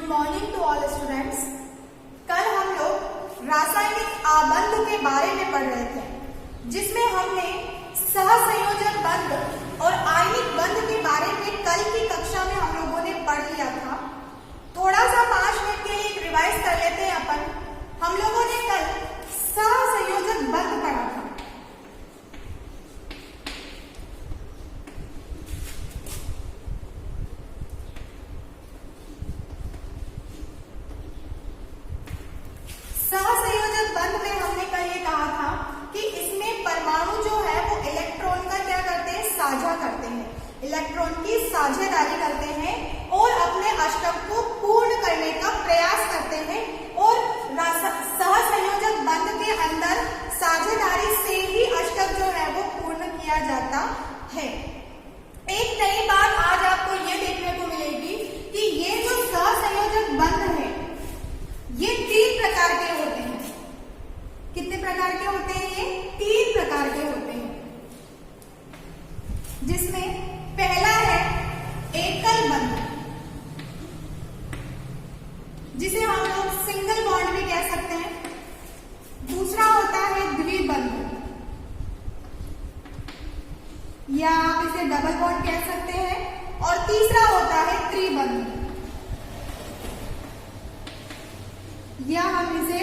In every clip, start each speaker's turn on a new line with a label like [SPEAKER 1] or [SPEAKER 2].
[SPEAKER 1] Morning to all students. कल हम लोग रासायनिक आबंध के बारे में पढ़ रहे थे, जिसमें हमने सहसंयोजक बंध और आयनिक बंध के बारे में कल की कक्षा में हम लोगों ने पढ़ लिया था। थोड़ा सा 5 मिनट के लिए एक रिवाइज कर लेते हैं अपन। हम लोगों ने कल सहसंयोजक बंध पढ़ा था। सहसंयोजक बंध में हमने कल ये कहा था कि इसमें परमाणु जो है वो इलेक्ट्रॉन का क्या करते हैं, साझा करते हैं, इलेक्ट्रॉन की साझेदारी करते हैं और अपने अष्टक को पूर्ण करने का प्रयास करते हैं। और सहसंयोजक बंध के अंदर साझेदारी से ही अष्टक जो है वो पूर्ण किया जाता है। एक नई बात आज आपको ये देखने को मिलेगी कि ये जो सहसंयोजक बंध है ये 3 प्रकार के होते हैं। कितने प्रकार के होते हैं? ये 3 प्रकार के होते हैं, जिसमें पहला है एकल बंध, जिसे हम लोग सिंगल बॉन्ड भी कह सकते हैं। दूसरा होता है द्विबंध, या आप इसे डबल बॉन्ड कह सकते हैं। और तीसरा होता है त्रिबंध, या हम इसे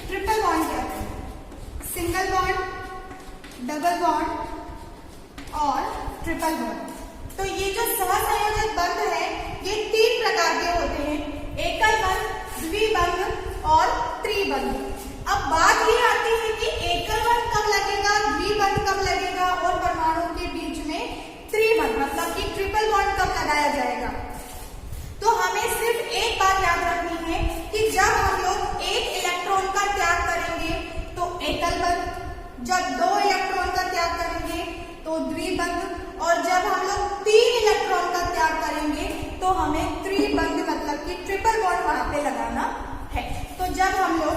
[SPEAKER 1] ट्रिपल बॉन्ड कहते हैं। सिंगल बॉन्ड, डबल बॉन्ड और ट्रिपल बॉन्ड। तो ये जो सहसंयोजक बंध है ये 3 प्रकार के होते हैं, एकल बंध, द्विबंध और त्रिबंध। अब बात ये आती है कि एकल बंध कब लगेगा, द्विबंध कब लगेगा और परमाणु के बीच में त्रिबंध मतलब कि ट्रिपल बॉन्ड कब लगाया जाएगा। तो हमें सिर्फ एक बात याद रखनी है कि जब हम लोग एक इलेक्ट्रॉन का त्याग करेंगे तो एकल बंध, जब 2 इलेक्ट्रॉन का त्याग करेंगे तो द्विबंध, और जब हम लोग 3 इलेक्ट्रॉन का त्याग करेंगे तो हमें त्रिबंध मतलब कि ट्रिपल बॉन्ड वहां पे लगाना है। तो जब हम लोग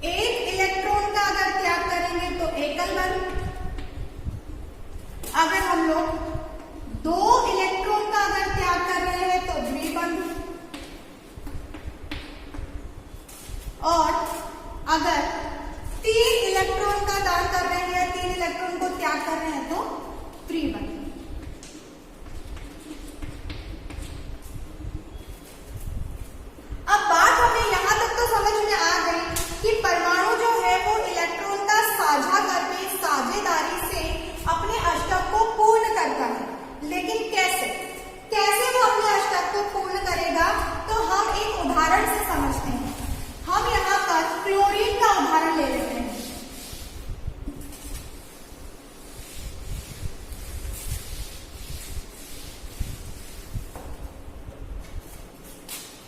[SPEAKER 1] 1 इलेक्ट्रॉन का अगर त्याग करेंगे तो एकल बंध, अगर हम लोग 2 इलेक्ट्रॉन का अगर त्याग कर रहे हैं तो द्विबंध, और अगर 3 इलेक्ट्रॉन का दान कर रहे हैं, 3 इलेक्ट्रॉन को त्याग कर रहे हैं तो त्रिबंध। अब बात हमें यहां तक तो समझ में आ गई कि परमाणु जो है वो इलेक्ट्रॉन का साझा करके, साझेदारी से अपने अष्टक को पूर्ण करता है। लेकिन कैसे वो अपने अष्टक को पूर्ण करेगा, तो हम एक उदाहरण से समझते हैं। हम यहाँ पर क्लोरीन का उदाहरण ले लेते हैं।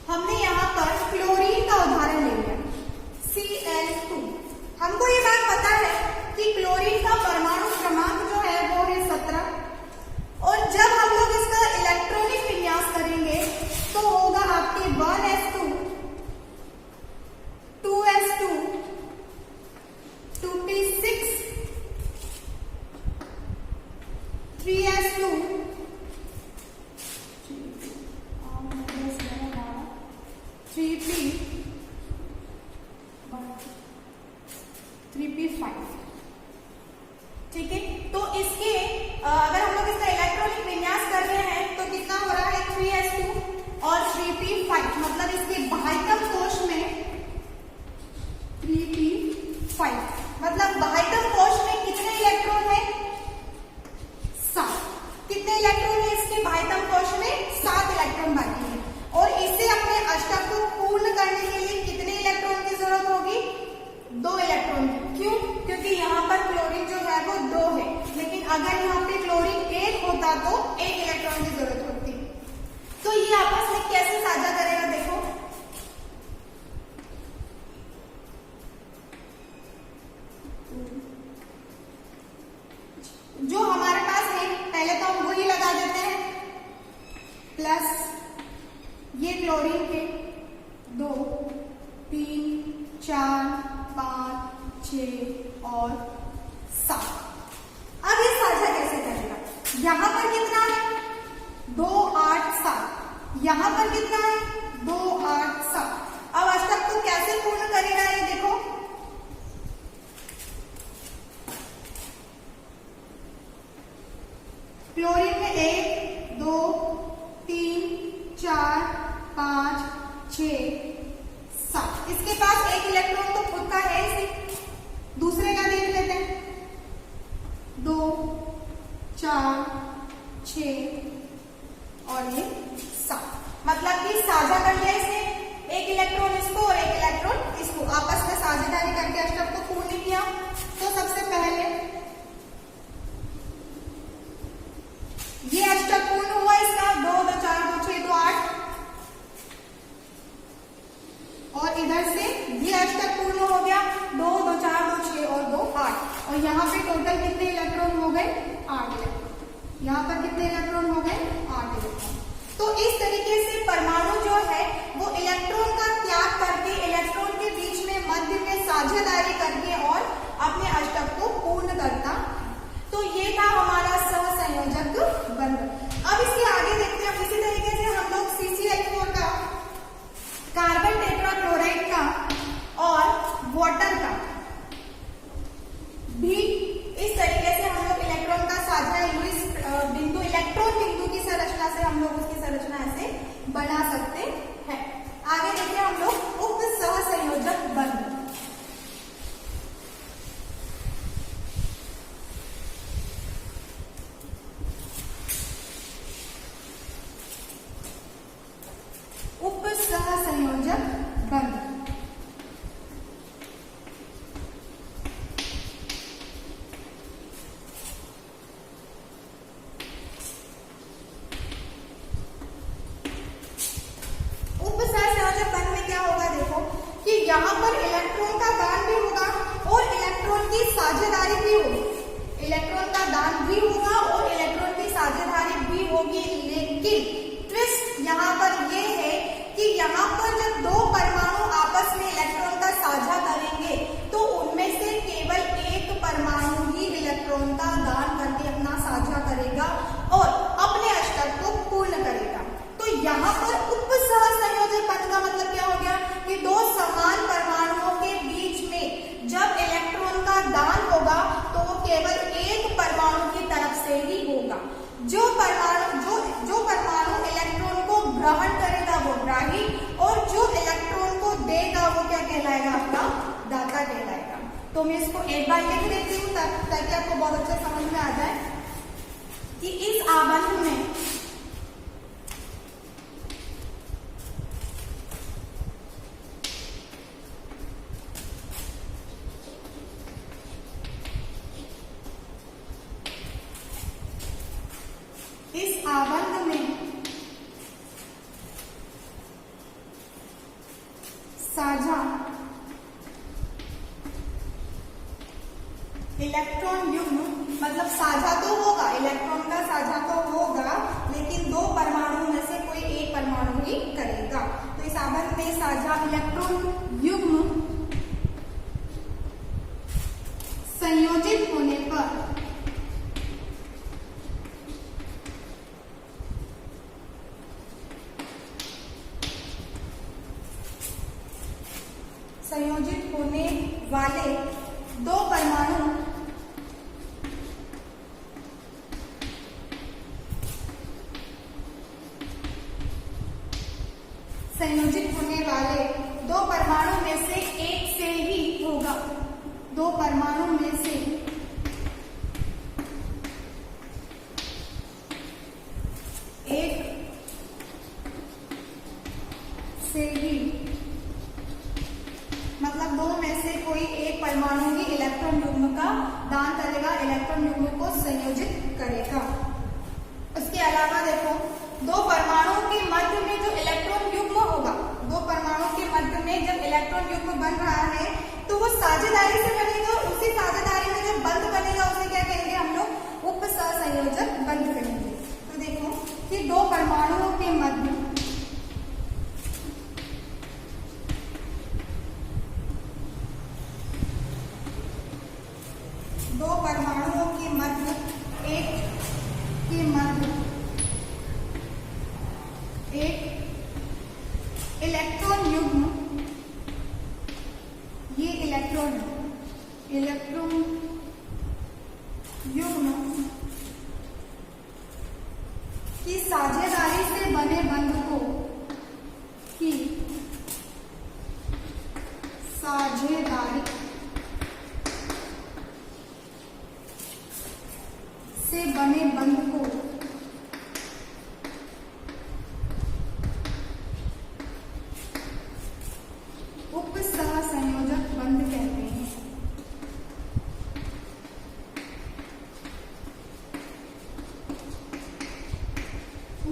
[SPEAKER 1] हमने यहाँ पर क्लोरीन का उदाहरण ले लिया, Cl2। हमको ये बात पता है कि क्लोरीन का परमाणु क्रमांक जो है वो है 17, और जब हम लोग इसका इलेक्ट्रॉनिक विन्यास करेंगे तो होगा आपके 1s2, 2s2, 2p6, 3s2, 3p5। ठीक है, तो इसके अगर हम लोग इसका इलेक्ट्रॉनिक विन्यास कर रहे हैं तो कितना हो रहा है, 3s2 और 3p5, मतलब इसके बाह्यतम कोश में 3p5, मतलब बाह्यतम कोश में कितने इलेक्ट्रॉन है, 7। कितने इलेक्ट्रॉन है इसके बाह्यतम कोश में, 7 इलेक्ट्रॉन बाकी है। और इसे अपने अष्टक को पूर्ण करने के लिए कितने इलेक्ट्रॉन की जरूरत होगी, 2 इलेक्ट्रॉन की। क्यों? क्योंकि यहाँ पर क्लोरीन जो है वो 2 है, लेकिन अगर यहाँ पे क्लोरीन 1 होता तो 1 इलेक्ट्रॉन की जरूरत होती। तो ये आपस में कैसे साझा करेगा, देखो। जो हमारे पास है पहले तो हम वही लगा देते हैं, प्लस ये क्लोरीन के 2, 3, 4, 5, 6 और 7। अब ये साझा कैसे करेगा? यहाँ पर कितना है, 2, 8, 7। यहाँ पर कितना है 2 8 7। अब अष्टक को कैसे पूर्ण करेगा ये देखो, क्लोरीन में 1 2 3 4 5 6 7। इसके पास एक इलेक्ट्रॉन तो खुद का है इसे, दूसरे का देख लेते हैं। 2 4 6 और ये 7, मतलब कि साझा कर लिया इसने, एक इलेक्ट्रॉन इसको और एक इलेक्ट्रॉन इसको, आपस में साझेदारी करके अष्टक को पूर्ण किया। तो सबसे पहले ये अष्टक पूर्ण हुआ इसका, 2 2 4 2 6 2 8, और इधर से ये अष्टक पूर्ण हो गया, 2 2 4 2 6 और 2 8, और यहाँ पे टोटल कितने इलेक्ट्रॉन हो गए, 8 इलेक्ट्रॉन। यहाँ पर कितने इलेक्ट्रॉन हो गए, 8 इलेक्ट्रॉन। तो इस तरीके से परमाणु जो है वो इलेक्ट्रॉन का त्याग करके इलेक्ट्रॉन के बीच में मध्य में साझेदारी करके और अपने अष्टक को पूर्ण करता। तो ये था हमारा सहसंयोजक बंधन। अब इसके आगे देखते हैं, इसी तरीके से हम लोग CCl4 का, कार्बन टेट्राक्लोराइड का और वाटर का भी इस तरीके से हम लोग इलेक्ट्रॉन का साझा लुईस बिंदु, इलेक्ट्रॉन बिंदु की संरचना से हम लोग उसकी संरचना ऐसे बना सकते हैं। आगे देखिए हम लोग उप सहसंयोजक बंधन। उप सहसंयोजक बंधन यहाँ पर इलेक्ट्रॉन का दान भी होगा और इलेक्ट्रॉन की साझेदारी भी होगी, इलेक्ट्रॉन का दान भी होगा और इलेक्ट्रॉन की साझेदारी भी होगी। लेकिन ट्विस्ट यहाँ पर ये है कि यहाँ पर जब दो परमाणु आपस में इलेक्ट्रॉन का साझा करेंगे तो उनमें से केवल एक परमाणु ही इलेक्ट्रॉन का दान करके अपना साझा करेगा और अपने अष्टक को पूर्ण करेगा। तो यहाँ पर उप सहसंयोजक बंधन का मतलब क्या हो गया कि दो समान परमाणुओं के बीच में जब इलेक्ट्रॉन का दान होगा तो वो केवल एक परमाणु की तरफ से ही होगा। जो परमाणु इलेक्ट्रॉन को ग्रहण करेगा वो ग्राही और जो इलेक्ट्रॉन को देगा वो क्या कहलाएगा, आपका दाता कहलाएगा। तो मैं इसको एक बार लिख देती हूँ ताकि आपको बहुत अच्छा समझ में आ जाए कि इस आबंध में साझा इलेक्ट्रॉन युग्म, मतलब साझा तो होगा, इलेक्ट्रॉन का साझा तो होगा लेकिन दो परमाणु में से कोई एक परमाणु ही करेगा। तो इस आबंध में साझा इलेक्ट्रॉन युग्म संयोजित होने पर संयोजित होने वाले दो परमाणु में से एक से ही होगा, दो परमाणु में से एक से ही, मतलब दो में से कोई एक परमाणु ही इलेक्ट्रॉन युग्म का दान करेगा, इलेक्ट्रॉन युग्म को संयोजित करेगा। उसके अलावा देखो, दो परमाणुओं के मध्य में जो इलेक्ट्रॉन युग्म होगा, दो परमाणुओं के मध्य में जब इलेक्ट्रॉन युग्म बन रहा है तो वो साझेदारी से बनेगा, उसी साझेदारी में जब बंध बनेगा उसे क्या कहेंगे हम लोग, उप सहसंयोजक बंध कहेंगे। तो देखो कि दो परमाणुओं के मध्य इलेक्ट्रॉन युग्म की साझेदारी से बने बंध को साझेदारी से बने बंध को उपसहसंयोजक बंध कहते हैं।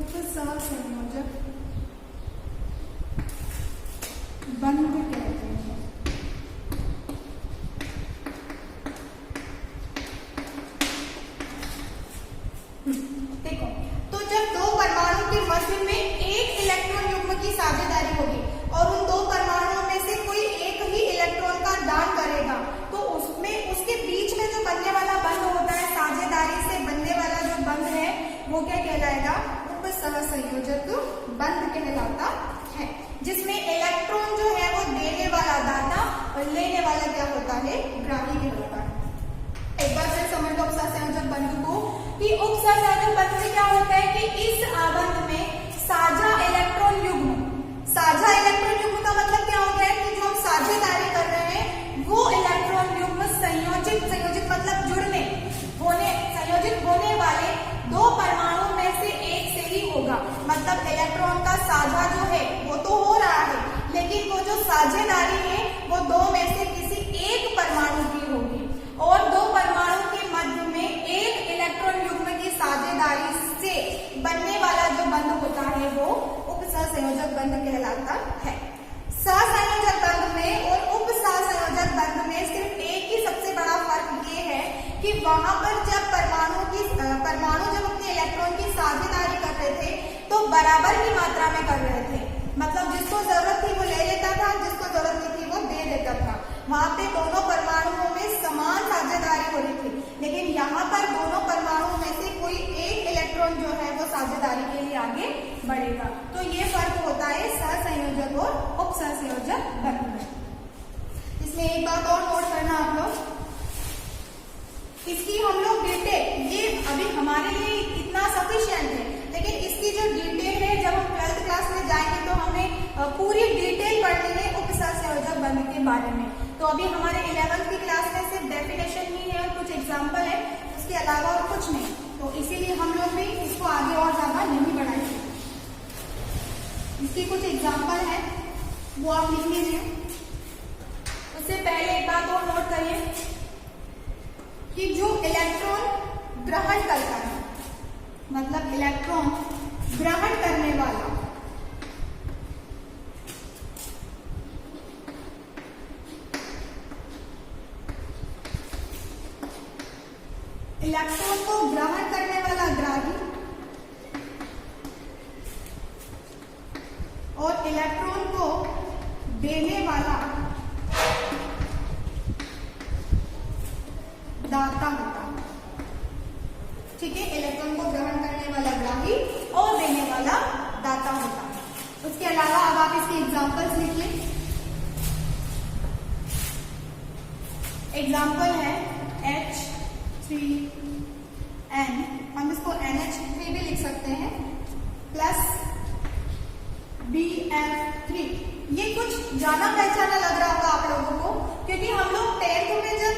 [SPEAKER 1] उपसहसंयोजक बंध कहते हैं। देखो, तो जब दो परमाणु के मध्य में एक इलेक्ट्रॉन युग्म की साझेदारी होगी और उन दो परमाणुओं में से कोई एक ही इलेक्ट्रॉन का दान करेगा, तो उसमें उसके बीच में जो बनने वाला बंध होता है, साझेदारी से बनने वाला जो बंध है, वो क्या कहलाएगा? उपसहसंयोजक बंध कहलाता है, जिसमें इलेक्ट्रॉन जो है वो देने वाला दाता और लेने वाला क्या होता है? ग्राही कहलाता है। एक बार फिर समझ लो उपसहसंयोजक बंध को, कि उपसहसंयोजक बंध में क्या होता है कि इस आबंध में साझा इलेक्ट्रॉन युग्म, साझा इलेक्ट्रॉन युग्म का मतलब क्या हो गया है कि जो हम साझेदारी कर रहे हैं वो इलेक्ट्रॉन युग्म संयोजित मतलब जुड़ने होने संयोजित होने वाले दो परमाणु में से एक से ही होगा। मतलब इलेक्ट्रॉन का साझा जो है वो तो हो रहा है, लेकिन वो जो साझेदारी है वो दो में से किसी एक परमाणु की होगी, और दो परमाणु के मध्य में एक इलेक्ट्रॉन युग्म की साझेदारी से बनने वाला जो बंध होता है वो उपसहसंयोजक बंध कहलाता है। सहसंयोजक बंध में और उपसहसंयोजक बंध में सिर्फ एक ही सबसे बड़ा फर्क ये है कि वहां पर जब परमाणु जब अपने इलेक्ट्रॉन की साझेदारी कर रहे थे तो बराबर ही मात्रा में कर रहे थे। मतलब जिसको जरूरत थी वो ले लेता था, जिसको जरूरत नहीं थी वो दे देता था। वहां पे दोनों परमाणुओं में समान साझेदारी हो रही थी, लेकिन यहाँ पर दोनों परमाणुओं में से कोई एक इलेक्ट्रॉन जो है वो साझेदारी के लिए आगे बढ़ेगा। तो ये फर्क होता है सहसंयोजक और उपसहसंयोजक बंध में। इसमें एक बात और नोट करना आप लोग, इसकी हम लोग डिटेल, ये अभी हमारे लिए इतना सफिशिएंट है, लेकिन इसकी जो डिटेल है जब हम 12th क्लास में जाएंगे तो हमें पूरी डिटेल पढ़नी है उपसहसंयोजक बंध के बारे में। तो अभी हमारे 11th की क्लास में सिर्फ डेफिनेशन ही है और कुछ एग्जाम्पल है, उसके अलावा और कुछ नहीं। तो इसीलिए हम लोग भी इसको आगे और ज्यादा नहीं बढ़ाएंगे। इसकी कुछ एग्जाम्पल है वो आप लिख लीजिए। उससे पहले एक बात और नोट करिए कि जो इलेक्ट्रॉन ग्रहण करता है, मतलब इलेक्ट्रॉन ग्रहण करने वाला इलेक्ट्रॉन को ग्रहण करने वाला ग्राही और इलेक्ट्रॉन को देने वाला दाता होता है। ठीक है, इलेक्ट्रॉन को ग्रहण करने वाला ग्राही और देने वाला दाता होता है। उसके अलावा अब आप इसके एग्जाम्पल्स लिखिए। एग्जाम्पल है H3N, हम इसको NH3 भी लिख सकते हैं, प्लस BF3। ये कुछ ज्यादा पहचाना लग रहा होगा आप लोगों को, क्योंकि हम लोग 10th में जब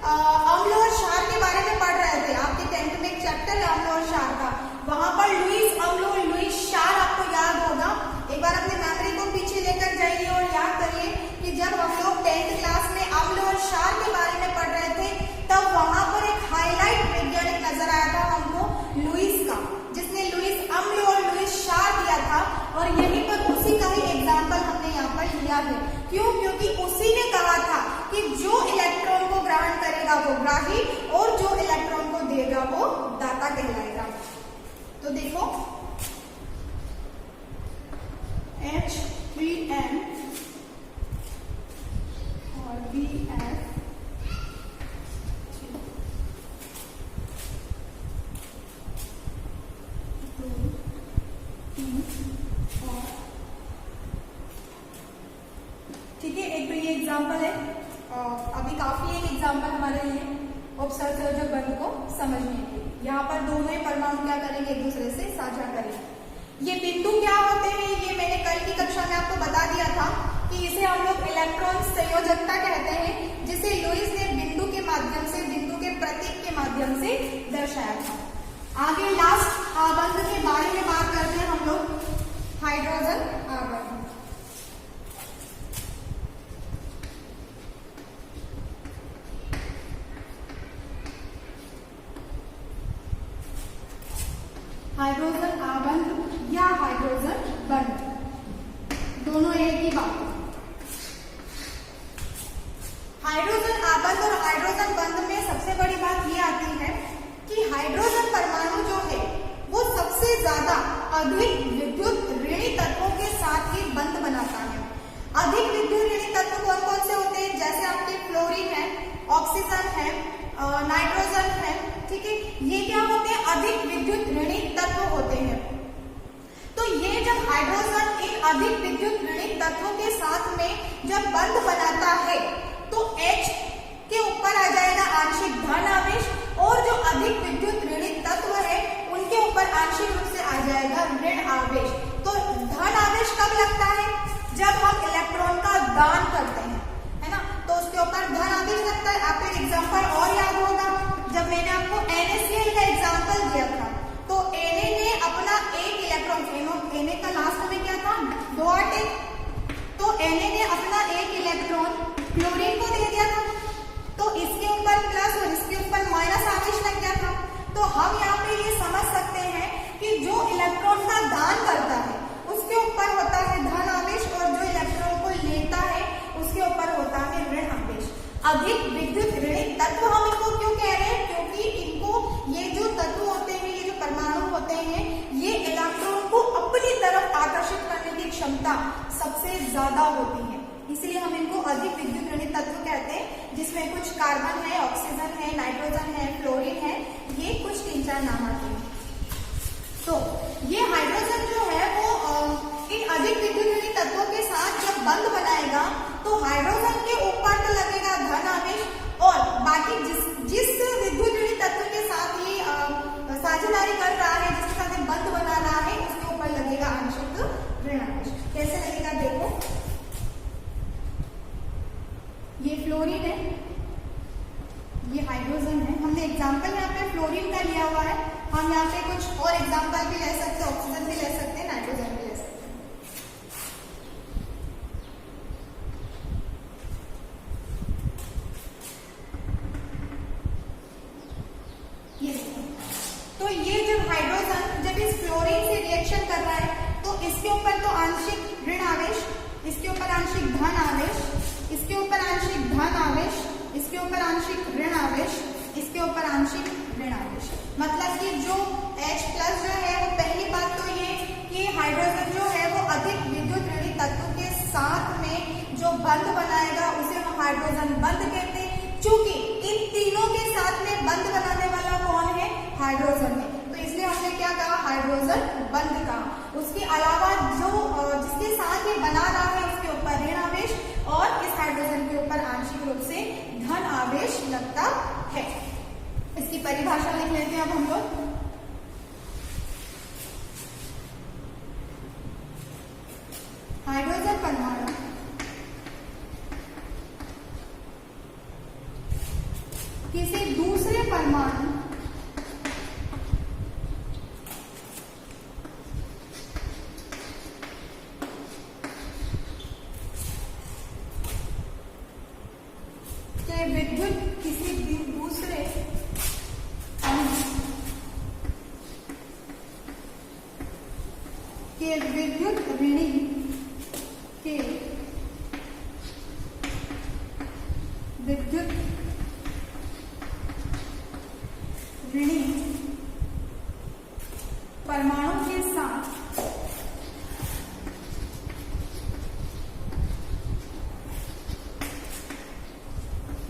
[SPEAKER 1] अम्ल और क्षार के बारे में पढ़ रहे थे, आपके 10th में एक चैप्टर है अम्ल और क्षार का, वहां पर लुईस अम्ल और लुईस क्षार आपको याद होगा। एक बार अपने मेमोरी को पीछे लेकर जाइए और याद करिए कि जब हम लोग 10th क्लास में अम्ल और क्षार के बारे में पढ़ रहे थे तब वहां पर एक हाईलाइट वैज्ञानिक नजर आया था हमको, लुईस का, जिसने लुईस अम्ल और लुईस क्षार दिया था, और यहीं पर उसी का ही एग्जाम्पल हमने यहाँ पर लिया है। क्यों? क्योंकि उसी ने कहा था कि जो इलेक्ट्रॉन को ग्रहण करेगा वो ग्राही और जो इलेक्ट्रॉन को देगा वो दाता कहलाएगा। तो देखो H3N और BF ठीक है, एक तो ये एग्जाम्पल है। अब अभी काफी एक एग्जाम्पल हमारे लिए उपसर्जक बंध को समझने के लिए। यहाँ पर दोनों ही परमाणु क्या करेंगे, एक दूसरे से साझा करेंगे। ये बिंदु क्या होते हैं, ये मैंने कल की कक्षा में आपको बता दिया था कि इसे हम लोग इलेक्ट्रॉन संयोजकता कहते हैं, जिसे लुईस ने बिंदु के माध्यम से, बिंदु के प्रतीक के माध्यम से दर्शाया था। आगे लास्ट आबंध के बारे में बात करते हैं हम लोग, हाइड्रोजन आबंध। हाइड्रोजन आबंध या हाइड्रोजन बंध दोनों एक ही बात है। हाइड्रोजन आबंध और हाइड्रोजन बंध में सबसे बड़ी बात ये आती है कि हाइड्रोजन परमाणु जो है वो सबसे ज्यादा अधिक विद्युत ऋणी तत्वों के साथ ही बंध बनाता है। अधिक विद्युत ऋणी तत्व कौन कौन से होते हैं, जैसे आपके फ्लोरीन है, ऑक्सीजन है, नाइट्रोजन है, ठीक है, ये क्या होते हैं, अधिक विद्युत ऋणी तत्व होते हैं। तो ये जब हाइड्रोजन इन अधिक विद्युत ऋणी तत्वों के साथ में जब बंध बनाता है तो H के ऊपर आ जाएगा आंशिक धन आवेश, और जो अधिक विद्युत ऋणी तत्व है उनके ऊपर आंशिक रूप से आ जाएगा ऋण आवेश। तो धन आवेश कब लगता है, जब हम इलेक्ट्रॉन का दान करते हैं, है ना, तो उसके ऊपर धन आवेश लगता है। आपको एक एग्जांपल और याद होगा, जब मैंने आपको NaCl का एग्जांपल दिया था, तो Na ने अपना एक इलेक्ट्रॉन, Na का लास्ट में क्या था, 2 8, तो Na ने अपना एक इलेक्ट्रॉन क्लोरीन को दे दिया था, तो इसके ऊपर प्लस और इसके ऊपर माइनस आवेश लग गया था। तो हम यहाँ पे ये समझ सकते हैं कि जो इलेक्ट्रॉन का दान करता है उसके ऊपर होता है धन आवेश, और जो इलेक्ट्रॉन को लेता है उसके ऊपर होता है ऋण आवेश। अधिक विद्युत ऋणी तत्व हम इनको क्यों कह रहे हैं, क्योंकि इनको, ये जो तत्व होते हैं, ये जो परमाणु होते हैं, ये इलेक्ट्रॉन को अपनी तरफ आकर्षित करने की क्षमता सबसे ज्यादा होती है, इसलिए हम इनको अधिक विद्युत ऋणी तत्व कहते हैं, जिसमें कुछ कार्बन है, ऑक्सीजन है, नाइट्रोजन है, फ्लोरीन है, ये कुछ 3-4 नाम आते हैं। तो ये हाइड्रोजन जो है वो इन अधिक विद्युत ऋणी तत्वों के साथ जब बंध बनाएगा तो हाइड्रोजन के ऊपर तो लगेगा धन आवेश, और बाकी जिस विद्युत ऋणी तत्व के साथ ये साझेदारी कर रहा है, जिसके साथ ये बंध बना रहा है, उसके ऊपर लगेगा आंशिक ऋण आवेश। कैसे लगेगा देखो, ये फ्लोरीन है, ये हाइड्रोजन है। हमने एग्जांपल यहाँ पे फ्लोरीन का लिया हुआ है, हम यहाँ पे कुछ और एग्जांपल भी ले सकते हैं, ऑक्सीजन भी ले सकते हैं, नाइट्रोजन भी ले सकते हैं। ये तो ये जब हाइड्रोजन जब इस फ्लोरीन से रिएक्शन कर रहा है तो इसके ऊपर तो आंशिक ऋण आवेश, इसके ऊपर आंशिक धन आवेश, इसके ऊपर आंशिक धन आवेश, इसके ऊपर आंशिक ऋण आवेश, इसके ऊपर आंशिक ऋण आवेश। मतलब कि जो H+ जो है वो, पहली बात तो ये कि हाइड्रोजन जो है वो अधिक विद्युत ऋणी तत्व के साथ में जो बंध बनाएगा उसे हम हाइड्रोजन बंध कहते हैं। चूंकि इन तीनों के साथ में बंध बनाने वाला कौन है, हाइड्रोजन है, तो इसलिए हमने क्या कहा, हाइड्रोजन बंध कहा। उसके अलावा जो जिसके साथ ये बना रहा है उसके ऊपर ऋण आवेश, और इस हाइड्रोजन के ऊपर आंशिक रूप से धन आवेश लगता है। इसकी परिभाषा लिख लेते हैं अब हम लोग। हाइड्रोजन परमाणु किसी दूसरे परमाणु के विद्युत, किसी दूसरे के विद्युत ऋणी के विद्युत ऋणी परमाणु के साथ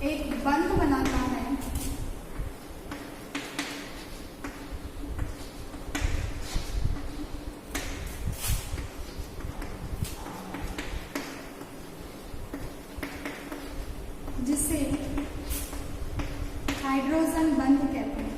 [SPEAKER 1] एक बंध बनाता है, हाइड्रोजन बंध कहते हैं।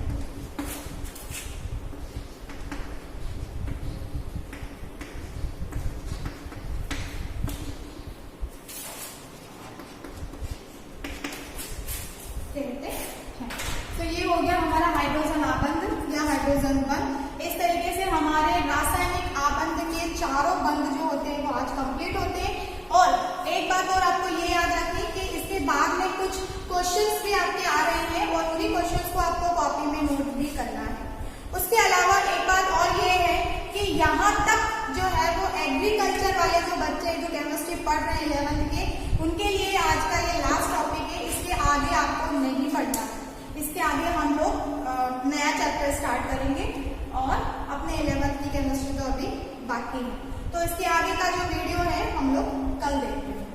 [SPEAKER 1] तो ये हो गया हमारा हाइड्रोजन आबंध या हाइड्रोजन बंध। इस तरीके से हमारे रासायनिक आबंध के चारों बंध जो होते हैं वो आज कंप्लीट होते हैं। और एक बात और आपको ये याद रखनी कि इसके बाद में कुछ क्वेश्चंस भी आपके आ रहे हैं और उन्हीं क्वेश्चंस को आपको कॉपी में नोट भी करना है। उसके अलावा एक बात और ये है कि यहाँ तक जो है वो एग्रीकल्चर वाले जो बच्चे जो केमिस्ट्री पढ़ रहे हैं 11th के, उनके लिए आज का ये लास्ट टॉपिक है। इसके आगे आपको नहीं पढ़ना है। इसके आगे हम लोग नया चैप्टर स्टार्ट करेंगे और अपने 11th की केमिस्ट्री तो अभी बाकी है। तो इसके आगे का जो वीडियो है हम लोग कल देखते हैं।